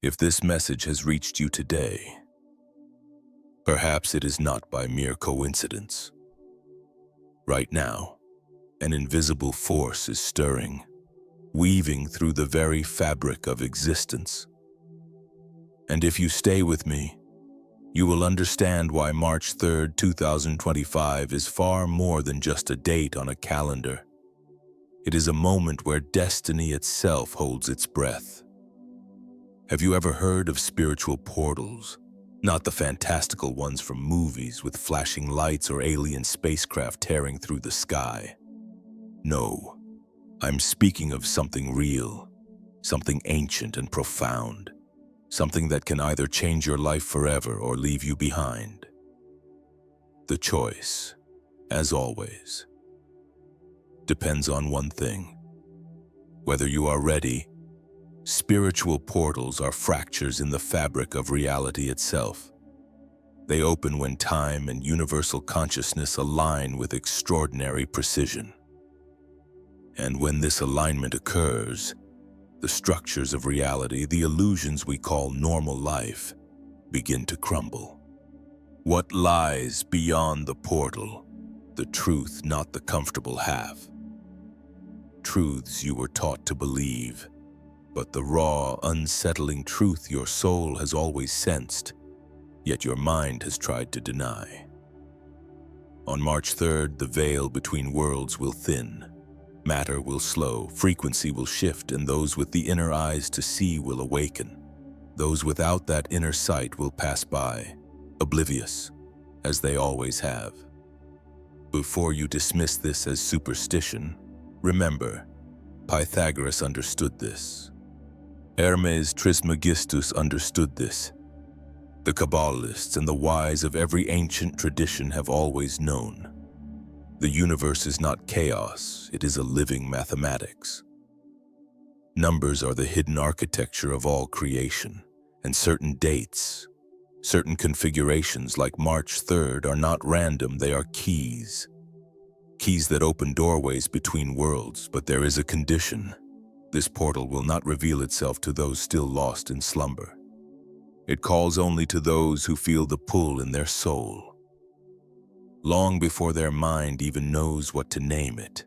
If this message has reached you today, perhaps it is not by mere coincidence. Right now, an invisible force is stirring, weaving through the very fabric of existence. And if you stay with me, you will understand why March 3rd, 2025 is far more than just a date on a calendar. It is a moment where destiny itself holds its breath. Have you ever heard of spiritual portals? Not the fantastical ones from movies with flashing lights or alien spacecraft tearing through the sky. No, I'm speaking of something real, something ancient and profound, something that can either change your life forever or leave you behind. The choice, as always, depends on one thing: whether you are ready. Spiritual portals are fractures in the fabric of reality itself. They open when time and universal consciousness align with extraordinary precision. And when this alignment occurs, the structures of reality, the illusions we call normal life, begin to crumble. What lies beyond the portal? The truth, not the comfortable half. Truths you were taught to believe, but the raw, unsettling truth your soul has always sensed, yet your mind has tried to deny. On March 3rd, the veil between worlds will thin. Matter will slow, frequency will shift, and those with the inner eyes to see will awaken. Those without that inner sight will pass by, oblivious, as they always have. Before you dismiss this as superstition, remember, Pythagoras understood this. Hermes Trismegistus understood this. The Kabbalists and the wise of every ancient tradition have always known. The universe is not chaos, it is a living mathematics. Numbers are the hidden architecture of all creation, and certain dates, certain configurations like March 3rd are not random, they are keys. Keys that open doorways between worlds, but there is a condition. This portal will not reveal itself to those still lost in slumber. It calls only to those who feel the pull in their soul, long before their mind even knows what to name it.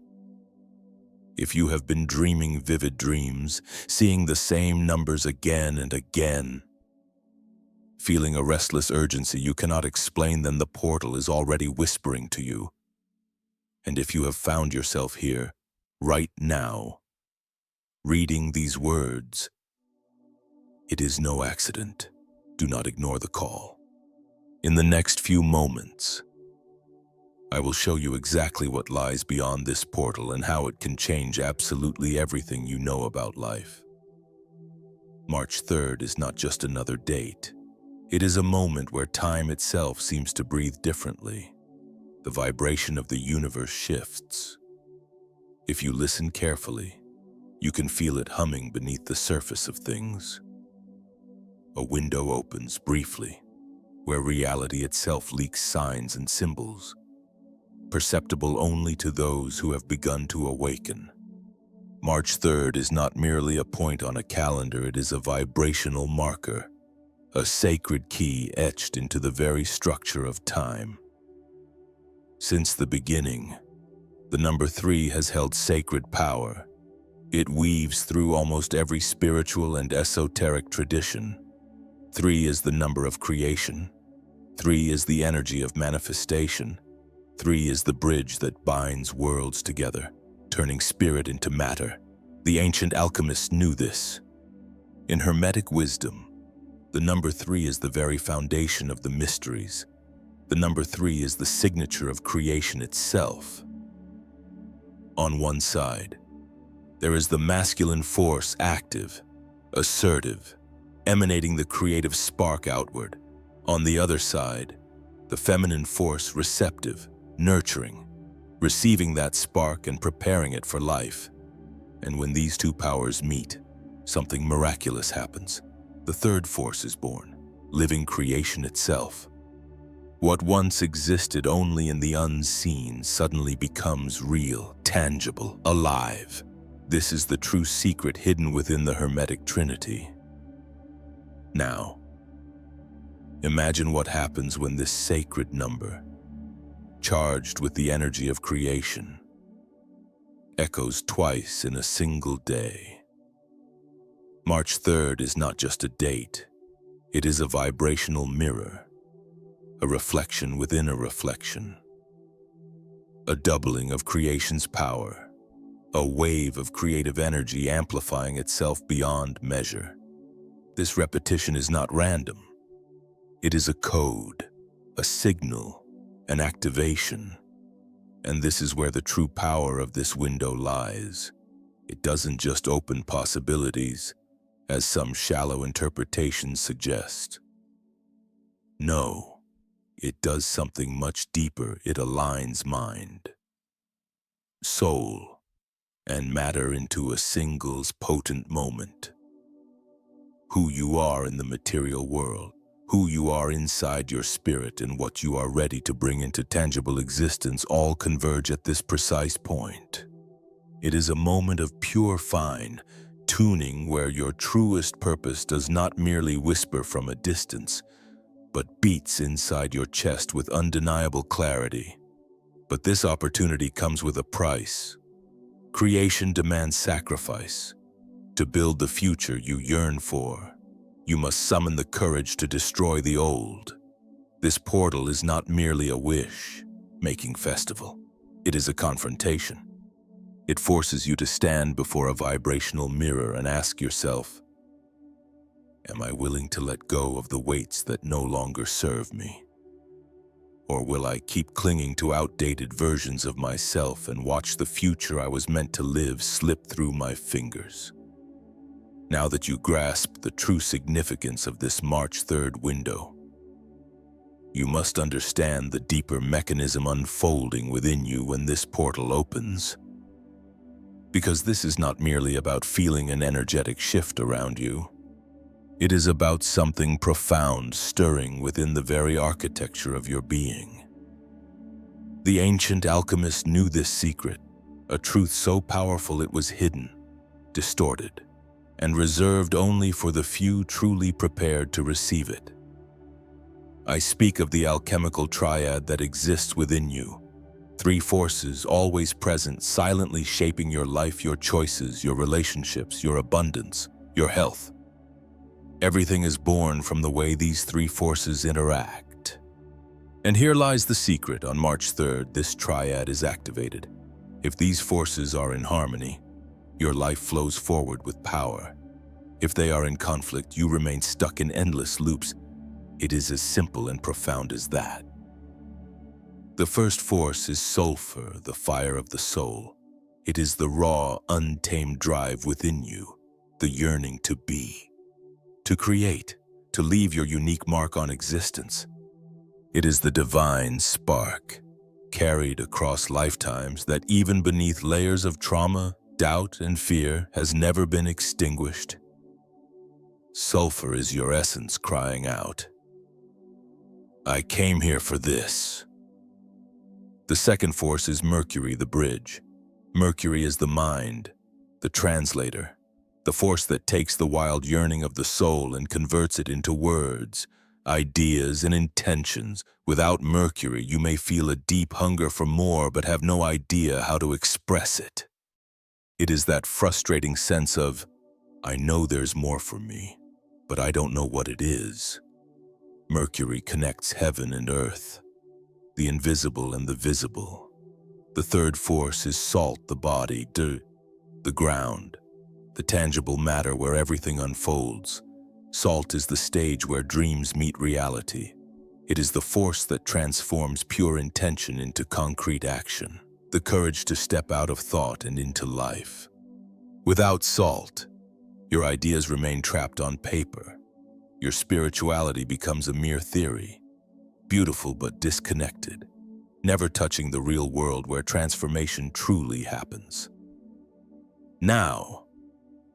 If you have been dreaming vivid dreams, seeing the same numbers again and again, feeling a restless urgency you cannot explain, then the portal is already whispering to you. And if you have found yourself here, right now, reading these words, it is no accident. Do not ignore the call. In the next few moments, I will show you exactly what lies beyond this portal and how it can change absolutely everything you know about life. March 3rd is not just another date. It is a moment where time itself seems to breathe differently. The vibration of the universe shifts. If you listen carefully, you can feel it humming beneath the surface of things. A window opens briefly, where reality itself leaks signs and symbols, perceptible only to those who have begun to awaken. March 3rd is not merely a point on a calendar, it is a vibrational marker, a sacred key etched into the very structure of time. Since the beginning, the number 3 has held sacred power. It weaves through almost every spiritual and esoteric tradition. 3 is the number of creation. 3 is the energy of manifestation. 3 is the bridge that binds worlds together, turning spirit into matter. The ancient alchemists knew this. In Hermetic wisdom, the number 3 is the very foundation of the mysteries. The number 3 is the signature of creation itself. On one side, there is the masculine force, active, assertive, emanating the creative spark outward. On the other side, the feminine force, receptive, nurturing, receiving that spark and preparing it for life. And when these two powers meet, something miraculous happens. The third force is born, living creation itself. What once existed only in the unseen suddenly becomes real, tangible, alive. This is the true secret hidden within the Hermetic Trinity. Now, imagine what happens when this sacred number, charged with the energy of creation, echoes twice in a single day. March 3rd is not just a date, it is a vibrational mirror, a reflection within a reflection, a doubling of creation's power, a wave of creative energy amplifying itself beyond measure. This repetition is not random. It is a code, a signal, an activation. And this is where the true power of this window lies. It doesn't just open possibilities, as some shallow interpretations suggest. No, it does something much deeper. It aligns mind, soul, and matter into a single potent moment. Who you are in the material world, who you are inside your spirit, and what you are ready to bring into tangible existence all converge at this precise point. It is a moment of pure fine-tuning where your truest purpose does not merely whisper from a distance, but beats inside your chest with undeniable clarity. But this opportunity comes with a price. Creation demands sacrifice. To build the future you yearn for, you must summon the courage to destroy the old. This portal is not merely a wish-making festival. It is a confrontation. It forces you to stand before a vibrational mirror and ask yourself, am I willing to let go of the weights that no longer serve me? Or will I keep clinging to outdated versions of myself and watch the future I was meant to live slip through my fingers? Now that you grasp the true significance of this March 3rd window, you must understand the deeper mechanism unfolding within you when this portal opens. Because this is not merely about feeling an energetic shift around you. It is about something profound stirring within the very architecture of your being. The ancient alchemists knew this secret, a truth so powerful it was hidden, distorted, and reserved only for the few truly prepared to receive it. I speak of the alchemical triad that exists within you. Three forces always present, silently shaping your life, your choices, your relationships, your abundance, your health. Everything is born from the way these three forces interact. And here lies the secret. On March 3rd, this triad is activated. If these forces are in harmony, your life flows forward with power. If they are in conflict, you remain stuck in endless loops. It is as simple and profound as that. The first force is sulfur, the fire of the soul. It is the raw, untamed drive within you, the yearning to be, to create, to leave your unique mark on existence. It is the divine spark, carried across lifetimes that even beneath layers of trauma, doubt, and fear has never been extinguished. Sulfur is your essence crying out, I came here for this. The second force is Mercury, the bridge. Mercury is the mind, the translator, the force that takes the wild yearning of the soul and converts it into words, ideas, and intentions. Without Mercury, you may feel a deep hunger for more but have no idea how to express it. It is that frustrating sense of, I know there's more for me, but I don't know what it is. Mercury connects heaven and earth, the invisible and the visible. The third force is salt, the body, the ground, the tangible matter where everything unfolds. Salt is the stage where dreams meet reality. It is the force that transforms pure intention into concrete action, the courage to step out of thought and into life. Without salt, your ideas remain trapped on paper. Your spirituality becomes a mere theory, beautiful but disconnected, never touching the real world where transformation truly happens. Now,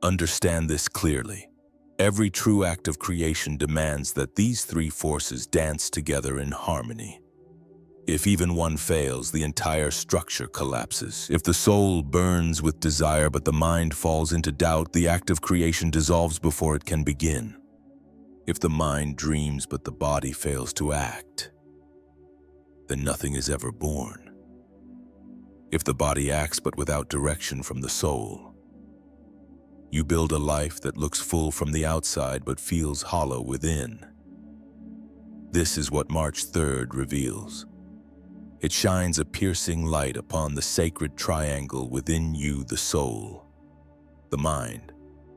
understand this clearly. Every true act of creation demands that these three forces dance together in harmony. If even one fails, the entire structure collapses. If the soul burns with desire but the mind falls into doubt, the act of creation dissolves before it can begin. If the mind dreams but the body fails to act, then nothing is ever born. If the body acts but without direction from the soul, you build a life that looks full from the outside but feels hollow within. This is what March 3rd reveals. It shines a piercing light upon the sacred triangle within you, the soul, the mind,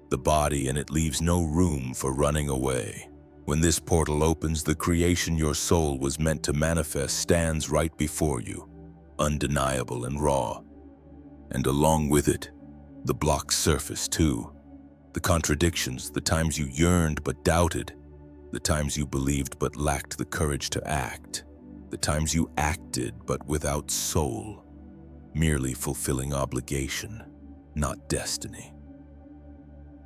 the body, and it leaves no room for running away. When this portal opens, the creation your soul was meant to manifest stands right before you, undeniable and raw. And along with it, the blocked surface too. The contradictions, the times you yearned but doubted, the times you believed but lacked the courage to act, the times you acted but without soul, merely fulfilling obligation, not destiny.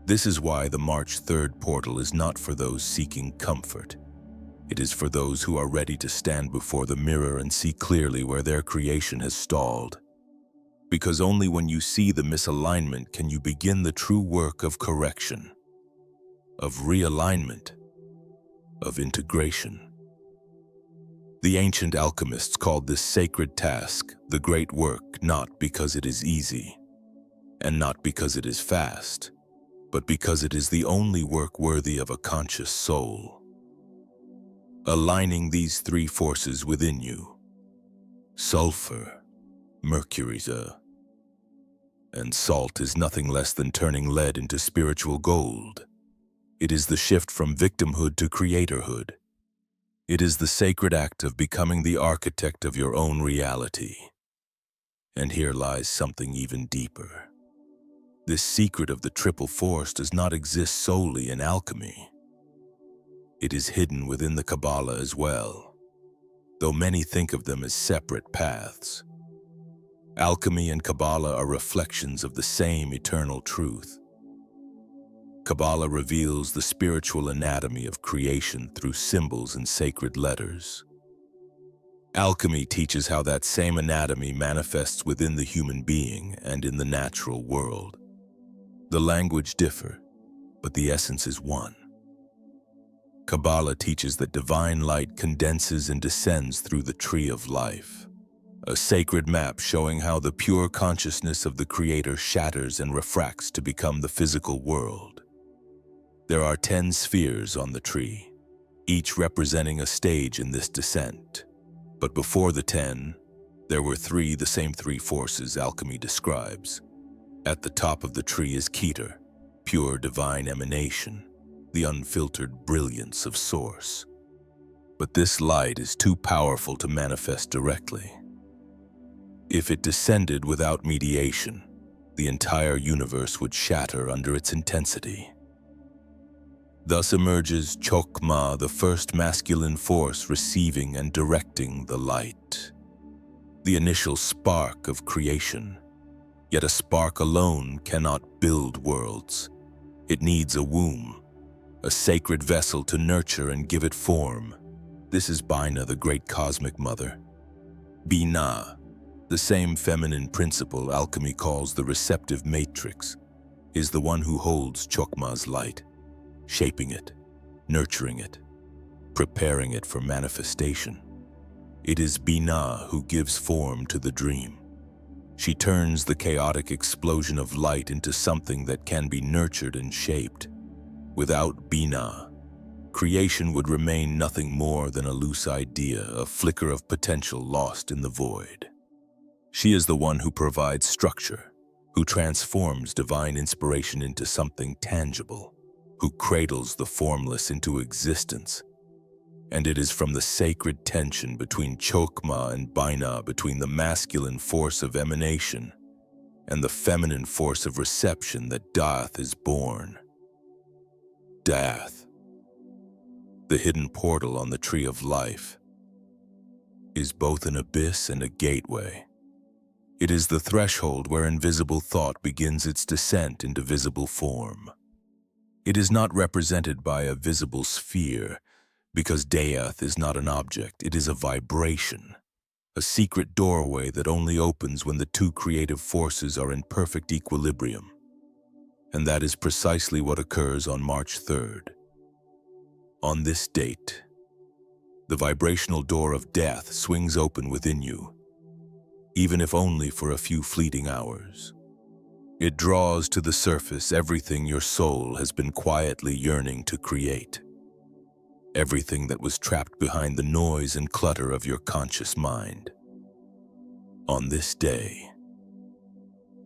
This is why the March 3rd portal is not for those seeking comfort. It is for those who are ready to stand before the mirror and see clearly where their creation has stalled. Because only when you see the misalignment can you begin the true work of correction, of realignment, of integration. The ancient alchemists called this sacred task the great work, not because it is easy, and not because it is fast, but because it is the only work worthy of a conscious soul. Aligning these three forces within you, sulfur, mercury, and salt, is nothing less than turning lead into spiritual gold. It is the shift from victimhood to creatorhood. It is the sacred act of becoming the architect of your own reality. And here lies something even deeper. This secret of the triple force does not exist solely in alchemy. It is hidden within the Kabbalah as well, though many think of them as separate paths. Alchemy and Kabbalah are reflections of the same eternal truth. Kabbalah reveals the spiritual anatomy of creation through symbols and sacred letters. Alchemy teaches how that same anatomy manifests within the human being and in the natural world. The language differ, but the essence is one. Kabbalah teaches that divine light condenses and descends through the tree of life, a sacred map showing how the pure consciousness of the Creator shatters and refracts to become the physical world. There are 10 spheres on the tree, each representing a stage in this descent. But before the 10, there were 3, the same 3 forces alchemy describes. At the top of the tree is Keter, pure divine emanation, the unfiltered brilliance of source. But this light is too powerful to manifest directly. If it descended without mediation, the entire universe would shatter under its intensity. Thus emerges Chokmah, the first masculine force receiving and directing the light. The initial spark of creation. Yet a spark alone cannot build worlds. It needs a womb, a sacred vessel to nurture and give it form. This is Bina, the great cosmic mother. Binah, the same feminine principle alchemy calls the receptive matrix, is the one who holds Chokmah's light, shaping it, nurturing it, preparing it for manifestation. It is Binah who gives form to the dream. She turns the chaotic explosion of light into something that can be nurtured and shaped. Without Binah, creation would remain nothing more than a loose idea, a flicker of potential lost in the void. She is the one who provides structure, who transforms divine inspiration into something tangible, who cradles the formless into existence. And it is from the sacred tension between Chokmah and Binah, between the masculine force of emanation and the feminine force of reception, that Thoth is born. Thoth, the hidden portal on the tree of life, is both an abyss and a gateway. It is the threshold where invisible thought begins its descent into visible form. It is not represented by a visible sphere, because Thoth is not an object, it is a vibration, a secret doorway that only opens when the two creative forces are in perfect equilibrium. And that is precisely what occurs on March 3rd. On this date, the vibrational door of death swings open within you, even if only for a few fleeting hours. It draws to the surface everything your soul has been quietly yearning to create, everything that was trapped behind the noise and clutter of your conscious mind. On this day,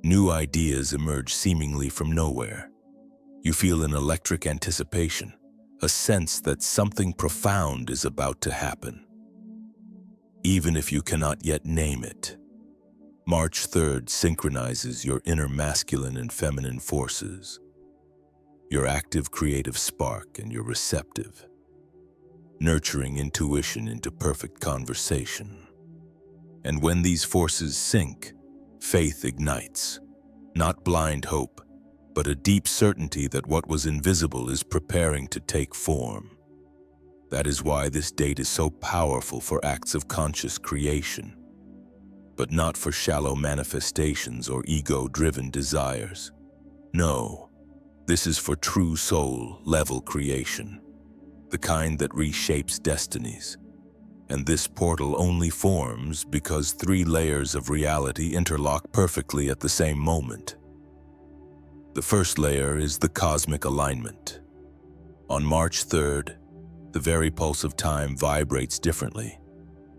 new ideas emerge seemingly from nowhere. You feel an electric anticipation, a sense that something profound is about to happen. Even if you cannot yet name it, March 3rd synchronizes your inner masculine and feminine forces, your active creative spark and your receptive, nurturing intuition into perfect conversation. And when these forces sync, faith ignites, not blind hope, but a deep certainty that what was invisible is preparing to take form. That is why this date is so powerful for acts of conscious creation, but not for shallow manifestations or ego-driven desires. No, this is for true soul-level creation, the kind that reshapes destinies. And this portal only forms because 3 layers of reality interlock perfectly at the same moment. The first layer is the cosmic alignment. On March 3rd, the very pulse of time vibrates differently.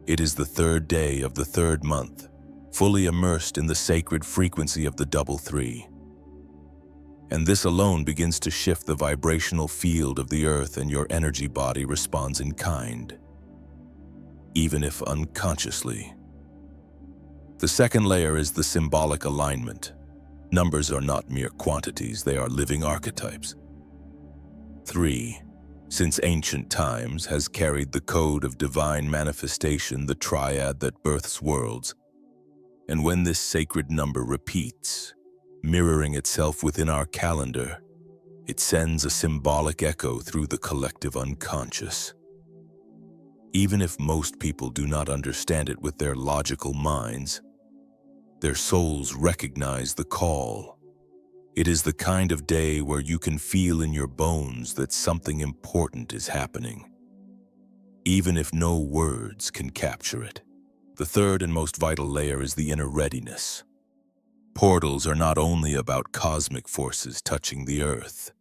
It is the 3rd day of the 3rd month, fully immersed in the sacred frequency of the double 3. And this alone begins to shift the vibrational field of the earth, and your energy body responds in kind, even if unconsciously. The second layer is the symbolic alignment. Numbers are not mere quantities, they are living archetypes. 3, since ancient times, has carried the code of divine manifestation, the triad that births worlds. And when this sacred number repeats, mirroring itself within our calendar, it sends a symbolic echo through the collective unconscious. Even if most people do not understand it with their logical minds, their souls recognize the call. It is the kind of day where you can feel in your bones that something important is happening, even if no words can capture it. The third and most vital layer is the inner readiness. Portals are not only about cosmic forces touching the earth,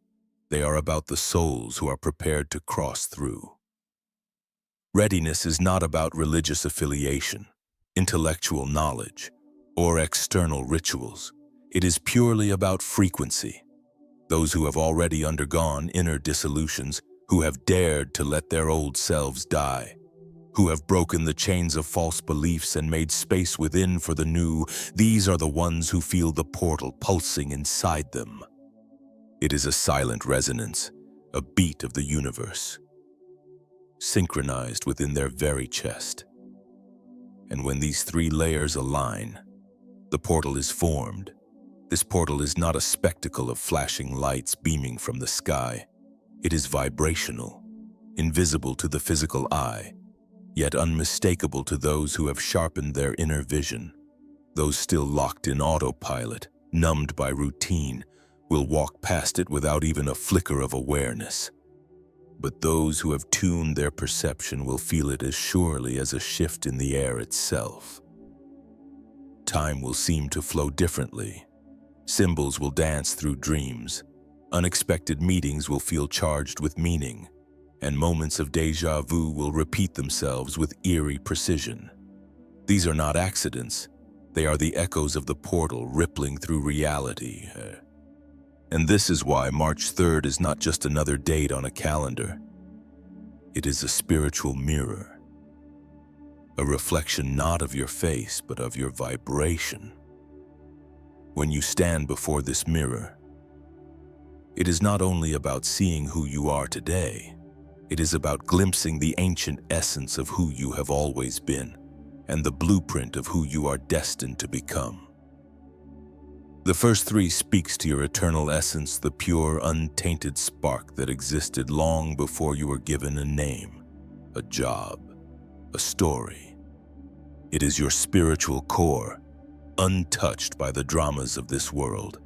they are about the souls who are prepared to cross through. Readiness is not about religious affiliation, intellectual knowledge, or external rituals. It is purely about frequency. Those who have already undergone inner dissolutions, who have dared to let their old selves die, who have broken the chains of false beliefs and made space within for the new, these are the ones who feel the portal pulsing inside them. It is a silent resonance, a beat of the universe, synchronized within their very chest. And when these 3 layers align, the portal is formed. This portal is not a spectacle of flashing lights beaming from the sky. It is vibrational, invisible to the physical eye, yet unmistakable to those who have sharpened their inner vision. Those still locked in autopilot, numbed by routine, will walk past it without even a flicker of awareness. But those who have tuned their perception will feel it as surely as a shift in the air itself. Time will seem to flow differently. Symbols will dance through dreams. Unexpected meetings will feel charged with meaning, and moments of déjà vu will repeat themselves with eerie precision. These are not accidents. They are the echoes of the portal rippling through reality. And this is why March 3rd is not just another date on a calendar. It is a spiritual mirror. A reflection not of your face, but of your vibration. When you stand before this mirror, it is not only about seeing who you are today, it is about glimpsing the ancient essence of who you have always been and the blueprint of who you are destined to become. The first 3 speaks to your eternal essence, the pure, untainted spark that existed long before you were given a name, a job, a story. It is your spiritual core, untouched by the dramas of this world.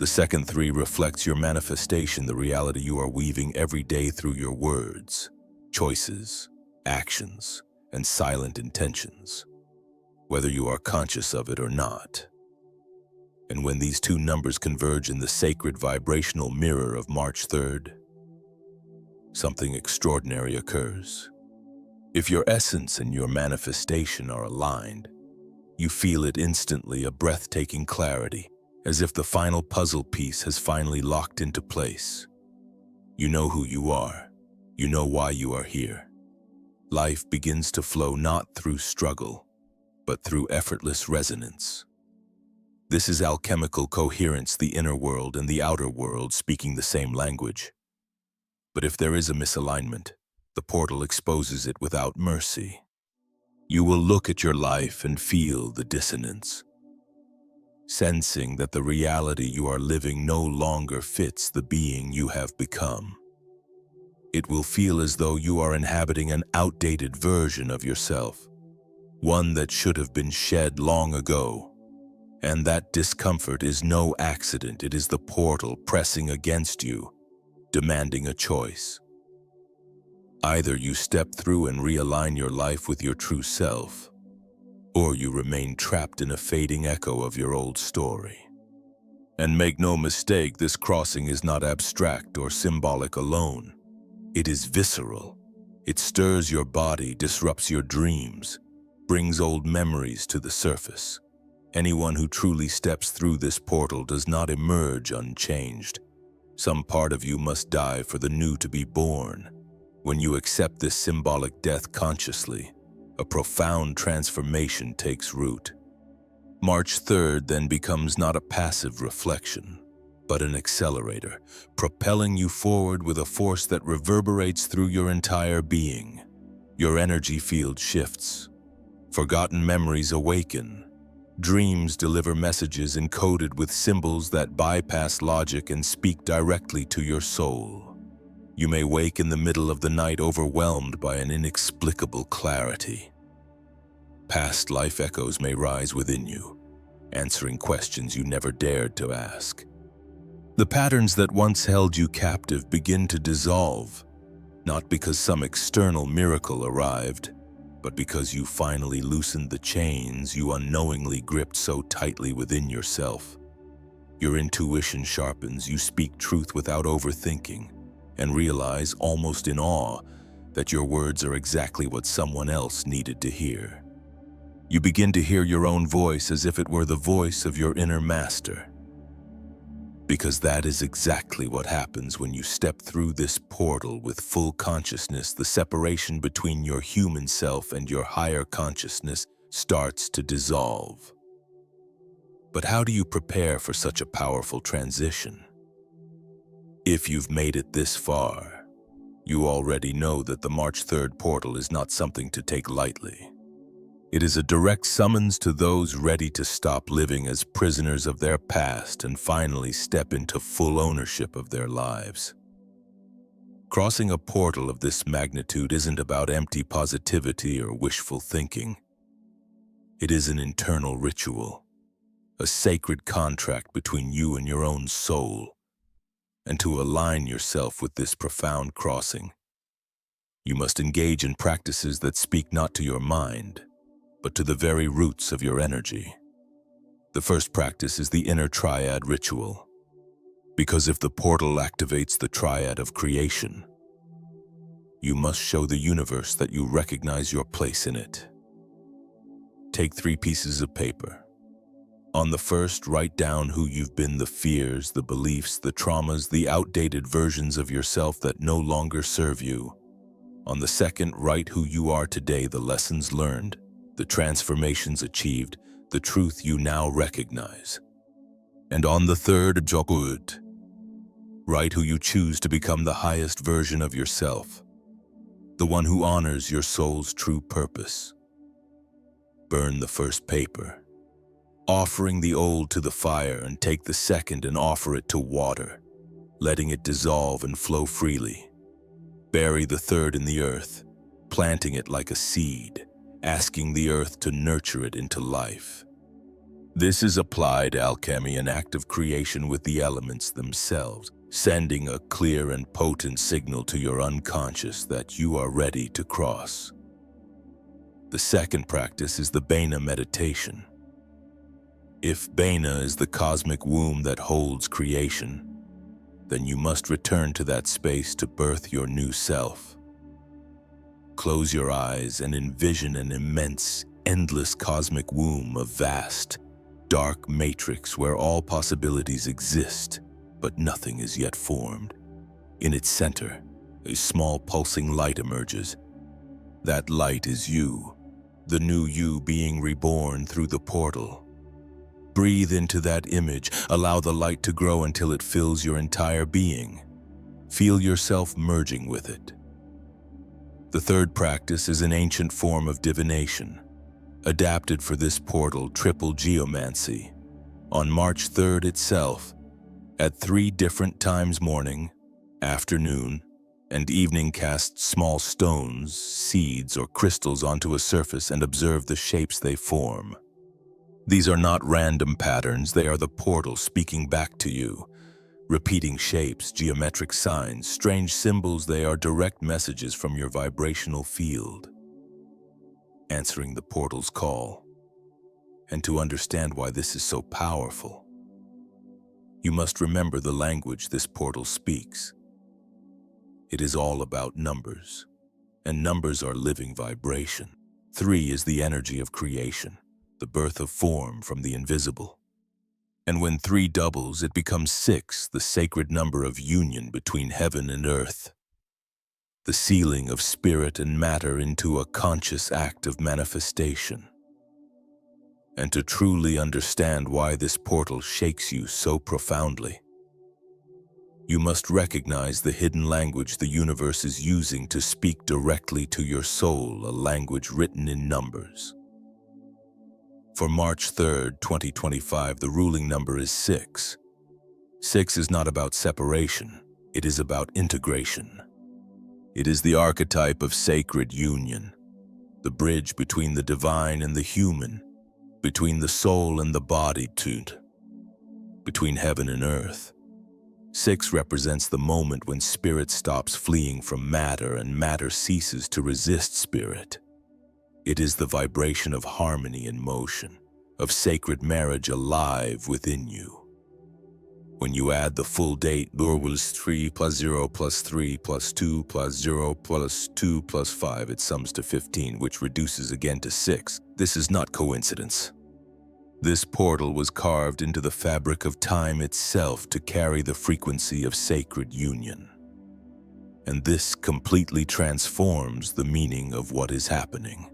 The second 3 reflects your manifestation, the reality you are weaving every day through your words, choices, actions, and silent intentions, whether you are conscious of it or not. And when these 2 numbers converge in the sacred vibrational mirror of March 3rd, something extraordinary occurs. If your essence and your manifestation are aligned, you feel it instantly, a breathtaking clarity, as if the final puzzle piece has finally locked into place. You know who you are. You know why you are here. Life begins to flow not through struggle, but through effortless resonance. This is alchemical coherence, the inner world and the outer world speaking the same language. But if there is a misalignment, the portal exposes it without mercy. You will look at your life and feel the dissonance, sensing that the reality you are living no longer fits the being you have become. It will feel as though you are inhabiting an outdated version of yourself, one that should have been shed long ago. And that discomfort is no accident. It is the portal pressing against you, demanding a choice. Either you step through and realign your life with your true self, or you remain trapped in a fading echo of your old story. And make no mistake, this crossing is not abstract or symbolic alone. It is visceral. It stirs your body, disrupts your dreams, brings old memories to the surface. Anyone who truly steps through this portal does not emerge unchanged. Some part of you must die for the new to be born. When you accept this symbolic death consciously, a profound transformation takes root. March 3rd then becomes not a passive reflection, but an accelerator, propelling you forward with a force that reverberates through your entire being. Your energy field shifts. Forgotten memories awaken. Dreams deliver messages encoded with symbols that bypass logic and speak directly to your soul. You may wake in the middle of the night overwhelmed by an inexplicable clarity. Past life echoes may rise within you, answering questions you never dared to ask. The patterns that once held you captive begin to dissolve, not because some external miracle arrived, but because you finally loosened the chains you unknowingly gripped so tightly within yourself. Your intuition sharpens, you speak truth without overthinking, and realize, almost in awe, that your words are exactly what someone else needed to hear. You begin to hear your own voice as if it were the voice of your inner master. Because that is exactly what happens when you step through this portal with full consciousness. The separation between your human self and your higher consciousness starts to dissolve. But how do you prepare for such a powerful transition? If you've made it this far, you already know that the March 3rd portal is not something to take lightly. It is a direct summons to those ready to stop living as prisoners of their past and finally step into full ownership of their lives. Crossing a portal of this magnitude isn't about empty positivity or wishful thinking. It is an internal ritual, a sacred contract between you and your own soul. And to align yourself with this profound crossing, you must engage in practices that speak not to your mind, but to the very roots of your energy. The first practice is the inner triad ritual, because if the portal activates the triad of creation, you must show the universe that you recognize your place in it. Take 3 pieces of paper. On the first, write down who you've been, the fears, the beliefs, the traumas, the outdated versions of yourself that no longer serve you. On the second, write who you are today, the lessons learned, the transformations achieved, the truth you now recognize. And on the third, Jokut, write who you choose to become, the highest version of yourself, the one who honors your soul's true purpose. Burn the first paper, offering the old to the fire, and take the second and offer it to water, letting it dissolve and flow freely. Bury the third in the earth, planting it like a seed, asking the earth to nurture it into life. This is applied alchemy, an act of creation with the elements themselves, sending a clear and potent signal to your unconscious that you are ready to cross. The second practice is the Bena meditation. If Bena is the cosmic womb that holds creation, then you must return to that space to birth your new self. Close your eyes and envision an immense, endless cosmic womb, a vast, dark matrix where all possibilities exist, but nothing is yet formed. In its center, a small pulsing light emerges. That light is you, the new you being reborn through the portal. Breathe into that image, allow the light to grow until it fills your entire being. Feel yourself merging with it. The third practice is an ancient form of divination, adapted for this portal, triple geomancy. On March 3rd itself, at 3 different times, morning, afternoon, and evening, cast small stones, seeds, or crystals onto a surface and observe the shapes they form. These are not random patterns, they are the portal speaking back to you. Repeating shapes, geometric signs, strange symbols, they are direct messages from your vibrational field, answering the portal's call. And to understand why this is so powerful, you must remember the language this portal speaks. It is all about numbers, and numbers are living vibration. 3 is the energy of creation, the birth of form from the invisible. And when 3 doubles, it becomes 6, the sacred number of union between heaven and earth. The sealing of spirit and matter into a conscious act of manifestation. And to truly understand why this portal shakes you so profoundly, you must recognize the hidden language the universe is using to speak directly to your soul, a language written in numbers. For March 3rd, 2025, the ruling number is 6. 6 is not about separation, it is about integration. It is the archetype of sacred union, the bridge between the divine and the human, between the soul and the body, between heaven and earth. 6 represents the moment when spirit stops fleeing from matter and matter ceases to resist spirit. It is the vibration of harmony and motion, of sacred marriage alive within you. When you add the full date, was 3 plus 0 plus 3 plus 2 plus 0 plus 2 plus 5, it sums to 15, which reduces again to 6. This is not coincidence. This portal was carved into the fabric of time itself to carry the frequency of sacred union. And this completely transforms the meaning of what is happening.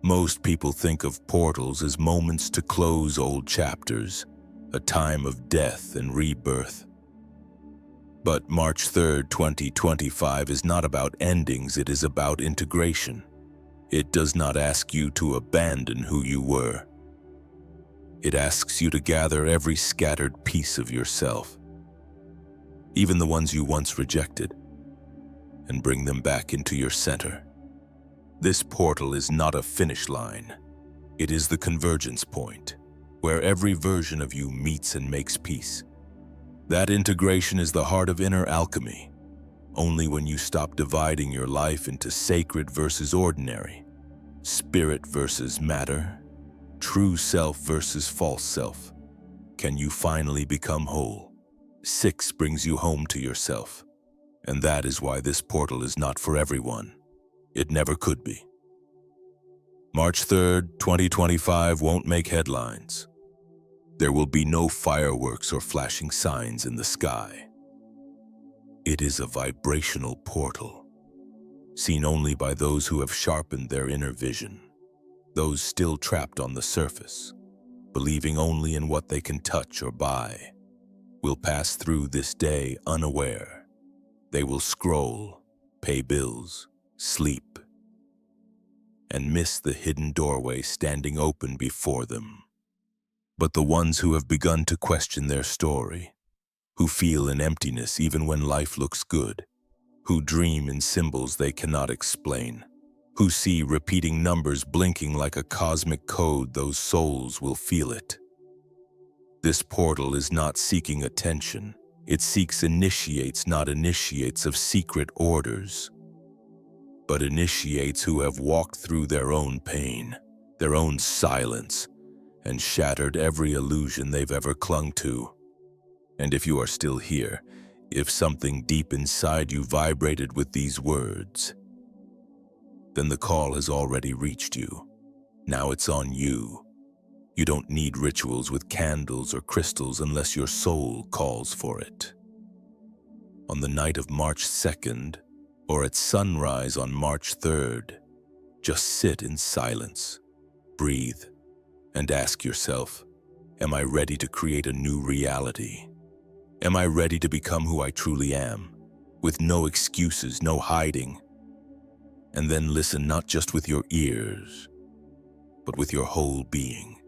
Most people think of portals as moments to close old chapters, a time of death and rebirth. But March 3rd, 2025 is not about endings, it is about integration. It does not ask you to abandon who you were. It asks you to gather every scattered piece of yourself, even the ones you once rejected, and bring them back into your center. This portal is not a finish line. It is the convergence point, where every version of you meets and makes peace. That integration is the heart of inner alchemy. Only when you stop dividing your life into sacred versus ordinary, spirit versus matter, true self versus false self, can you finally become whole. 6 brings you home to yourself, and that is why this portal is not for everyone. It never could be. March 3rd, 2025 won't make headlines. There will be no fireworks or flashing signs in the sky. It is a vibrational portal, seen only by those who have sharpened their inner vision. Those still trapped on the surface, believing only in what they can touch or buy, will pass through this day unaware. They will scroll, pay bills, sleep, and miss the hidden doorway standing open before them. But the ones who have begun to question their story, who feel an emptiness even when life looks good, who dream in symbols they cannot explain, who see repeating numbers blinking like a cosmic code. Those souls will feel it. This portal is not seeking attention. It seeks initiates, not initiates of secret orders, but initiates who have walked through their own pain, their own silence, and shattered every illusion they've ever clung to. And if you are still here, if something deep inside you vibrated with these words, then the call has already reached you. Now it's on you. You don't need rituals with candles or crystals unless your soul calls for it. On the night of March 2nd, or at sunrise on March 3rd, just sit in silence, breathe, and ask yourself, am I ready to create a new reality? Am I ready to become who I truly am, with no excuses, no hiding? And then listen not just with your ears, but with your whole being.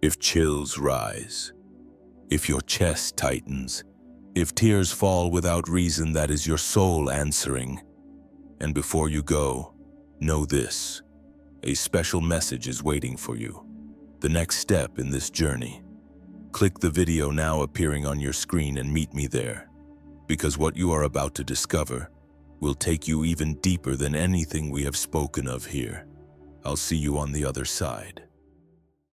If chills rise, if your chest tightens, if tears fall without reason, that is your soul answering. And before you go, know this: a special message is waiting for you. The next step in this journey. Click the video now appearing on your screen and meet me there, because what you are about to discover will take you even deeper than anything we have spoken of here. I'll see you on the other side.